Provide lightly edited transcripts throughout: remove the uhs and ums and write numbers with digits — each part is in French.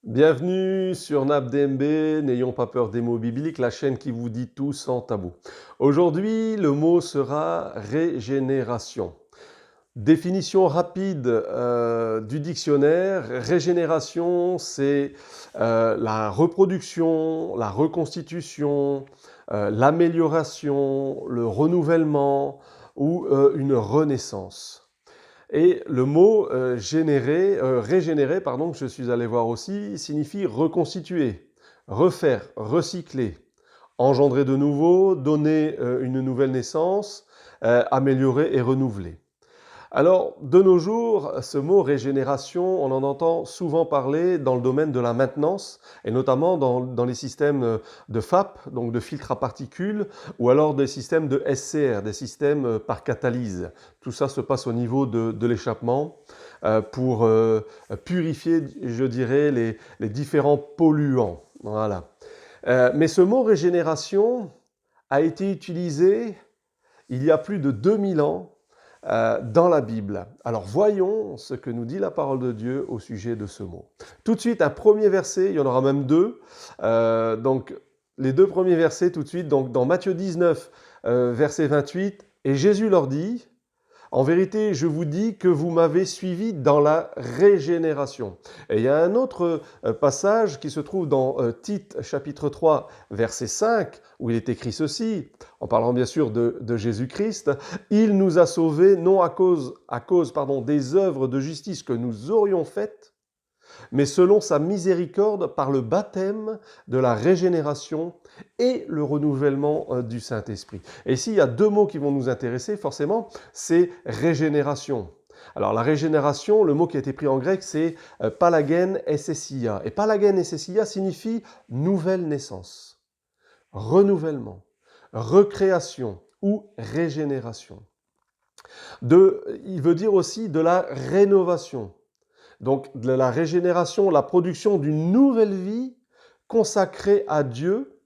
Bienvenue sur NapDMB, n'ayons pas peur des mots bibliques, la chaîne qui vous dit tout sans tabou. Aujourd'hui, le mot sera régénération. Définition rapide du dictionnaire, régénération, c'est la reproduction, la reconstitution, l'amélioration, le renouvellement ou une renaissance. Et le mot régénérer, pardon, que je suis allé voir aussi, signifie reconstituer, refaire, recycler, engendrer de nouveau, donner une nouvelle naissance, améliorer et renouveler. Alors, de nos jours, ce mot régénération, on en entend souvent parler dans le domaine de la maintenance, et notamment dans les systèmes de FAP, donc de filtres à particules, ou alors des systèmes de SCR, des systèmes par catalyse. Tout ça se passe au niveau de l'échappement pour purifier, je dirais, les différents polluants. Voilà. Mais ce mot régénération a été utilisé il y a plus de 2000 ans dans la Bible. Alors voyons ce que nous dit la parole de Dieu au sujet de ce mot. Tout de suite, un premier verset, il y en aura même deux. Donc les deux premiers versets tout de suite, donc dans Matthieu 19, verset 28, et Jésus leur dit, en vérité, je vous dis que vous m'avez suivi dans la régénération. Et il y a un autre passage qui se trouve dans Tite chapitre 3, verset 5, où il est écrit ceci, en parlant bien sûr de Jésus-Christ, « Il nous a sauvés non à cause des œuvres de justice que nous aurions faites, mais selon sa miséricorde par le baptême de la régénération et le renouvellement du Saint-Esprit. » Et ici, il y a deux mots qui vont nous intéresser, forcément, c'est régénération. Alors la régénération, le mot qui a été pris en grec, c'est palagen essesia. Et palagen essesia signifie nouvelle naissance, renouvellement, recréation ou régénération. Il veut dire aussi de la rénovation. Donc de la régénération, la production d'une nouvelle vie consacrée à Dieu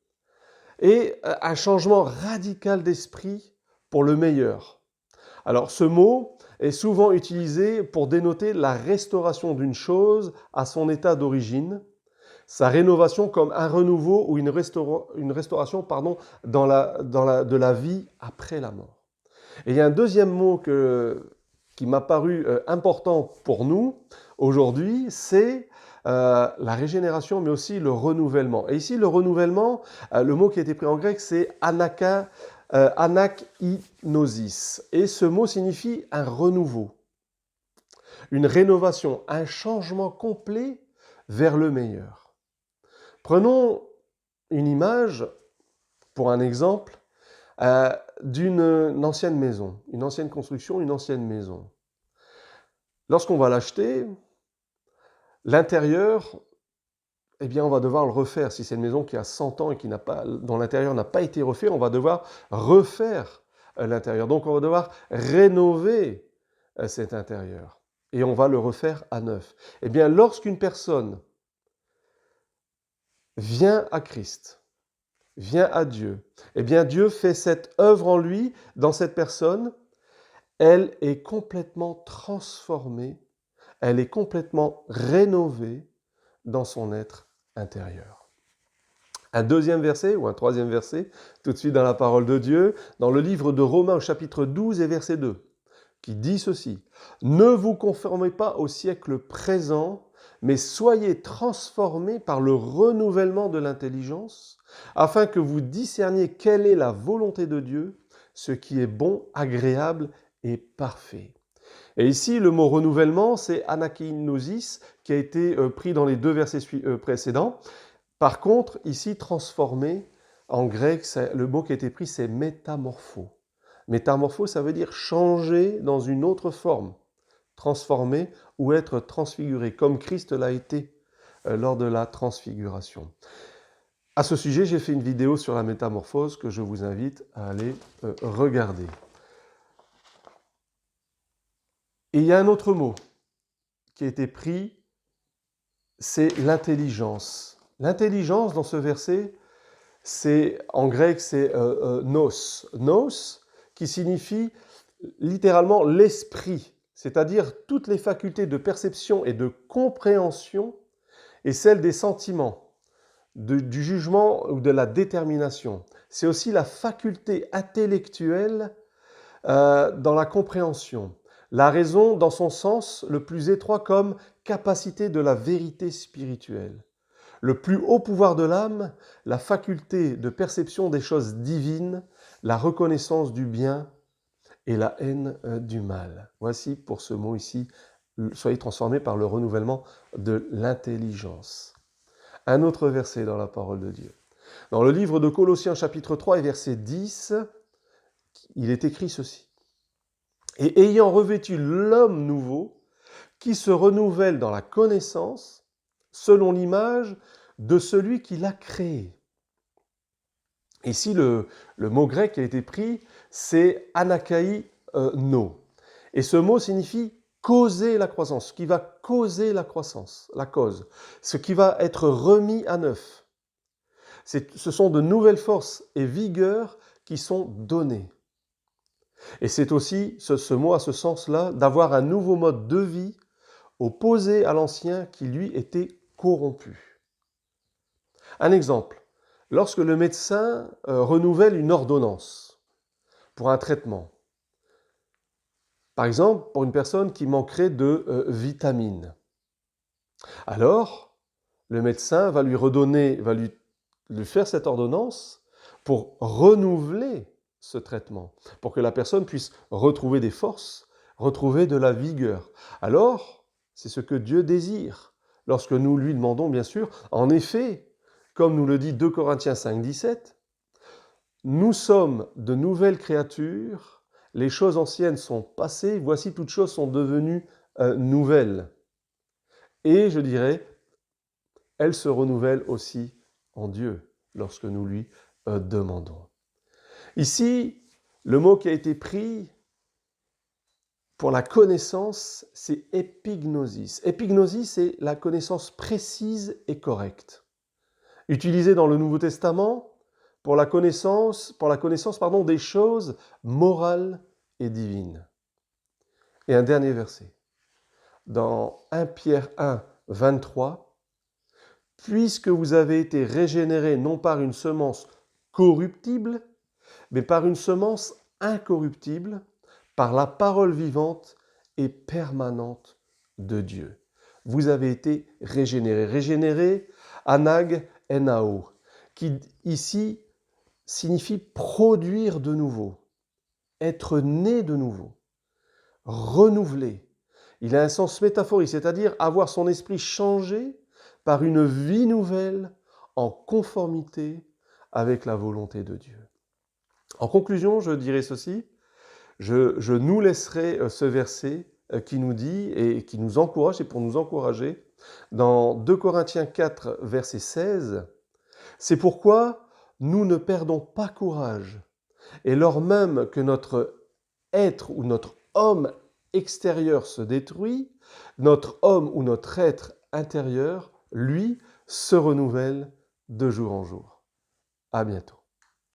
et un changement radical d'esprit pour le meilleur. Alors ce mot est souvent utilisé pour dénoter la restauration d'une chose à son état d'origine, sa rénovation comme un renouveau ou une restauration de la vie après la mort. Et il y a un deuxième mot qui m'a paru important pour nous aujourd'hui, c'est la régénération, mais aussi le renouvellement. Et ici, le renouvellement, le mot qui a été pris en grec, c'est anakinosis. Et ce mot signifie un renouveau, une rénovation, un changement complet vers le meilleur. Prenons une image, pour un exemple, d'une ancienne maison, une ancienne construction, une ancienne maison. Lorsqu'on va l'acheter, l'intérieur, eh bien, on va devoir le refaire. Si c'est une maison qui a 100 ans et dont l'intérieur n'a pas été refait, on va devoir refaire l'intérieur. Donc, on va devoir rénover cet intérieur. Et on va le refaire à neuf. Eh bien, lorsqu'une personne vient à Christ, vient à Dieu, eh bien, Dieu fait cette œuvre en lui, dans cette personne. Elle est complètement transformée, elle est complètement rénovée dans son être intérieur. Un deuxième verset ou un troisième verset, tout de suite dans la parole de Dieu, dans le livre de Romains au chapitre 12 et verset 2, qui dit ceci, « Ne vous conformez pas au siècle présent, mais soyez transformés par le renouvellement de l'intelligence, afin que vous discerniez quelle est la volonté de Dieu, ce qui est bon, agréable et parfait. » Et ici, le mot renouvellement, c'est anakinosis, qui a été pris dans les deux versets précédents. Par contre, ici, transformé, en grec, le mot qui a été pris, c'est métamorpho. Métamorpho, ça veut dire changer dans une autre forme, transformer ou être transfiguré, comme Christ l'a été lors de la transfiguration. À ce sujet, j'ai fait une vidéo sur la métamorphose que je vous invite à aller regarder. Et il y a un autre mot qui a été pris, c'est l'intelligence. L'intelligence dans ce verset, en grec, c'est nous. Nous, qui signifie littéralement l'esprit, c'est-à-dire toutes les facultés de perception et de compréhension et celle des sentiments, du jugement ou de la détermination. C'est aussi la faculté intellectuelle dans la compréhension. La raison dans son sens le plus étroit comme capacité de la vérité spirituelle. Le plus haut pouvoir de l'âme, la faculté de perception des choses divines, la reconnaissance du bien et la haine du mal. Voici pour ce mot ici, soyez transformés par le renouvellement de l'intelligence. Un autre verset dans la parole de Dieu. Dans le livre de Colossiens chapitre 3 et verset 10, il est écrit ceci. Et ayant revêtu l'homme nouveau, qui se renouvelle dans la connaissance, selon l'image de celui qui l'a créé. Ici, le mot grec qui a été pris, c'est anakai no. Et ce mot signifie causer la croissance, ce qui va causer la croissance, la cause, ce qui va être remis à neuf. Ce sont de nouvelles forces et vigueurs qui sont données. Et c'est aussi, ce mot a ce sens-là, d'avoir un nouveau mode de vie opposé à l'ancien qui, lui, était corrompu. Un exemple, lorsque le médecin renouvelle une ordonnance pour un traitement, par exemple pour une personne qui manquerait de vitamines, alors le médecin va lui redonner, va lui faire cette ordonnance pour renouveler ce traitement, pour que la personne puisse retrouver des forces, retrouver de la vigueur. Alors, c'est ce que Dieu désire lorsque nous lui demandons, bien sûr. En effet, comme nous le dit 2 Corinthiens 5, 17, nous sommes de nouvelles créatures, les choses anciennes sont passées, voici toutes choses sont devenues nouvelles. Et je dirais, elles se renouvellent aussi en Dieu lorsque nous lui demandons. Ici, le mot qui a été pris pour la connaissance, c'est épignosis. Épignosis, c'est la connaissance précise et correcte. Utilisée dans le Nouveau Testament pour la connaissance des choses morales et divines. Et un dernier verset. Dans 1 Pierre 1, 23, « Puisque vous avez été régénérés non par une semence corruptible, mais par une semence incorruptible, par la parole vivante et permanente de Dieu. » Vous avez été régénérés. Régénérés, anag enao, qui ici signifie produire de nouveau, être né de nouveau, renouvelé. Il a un sens métaphorique, c'est-à-dire avoir son esprit changé par une vie nouvelle en conformité avec la volonté de Dieu. En conclusion, je dirais ceci, je nous laisserai ce verset qui nous dit et qui nous encourage, et pour nous encourager, dans 2 Corinthiens 4, verset 16, « C'est pourquoi nous ne perdons pas courage, et lors même que notre être ou notre homme extérieur se détruit, notre homme ou notre être intérieur, lui, se renouvelle de jour en jour. » À bientôt.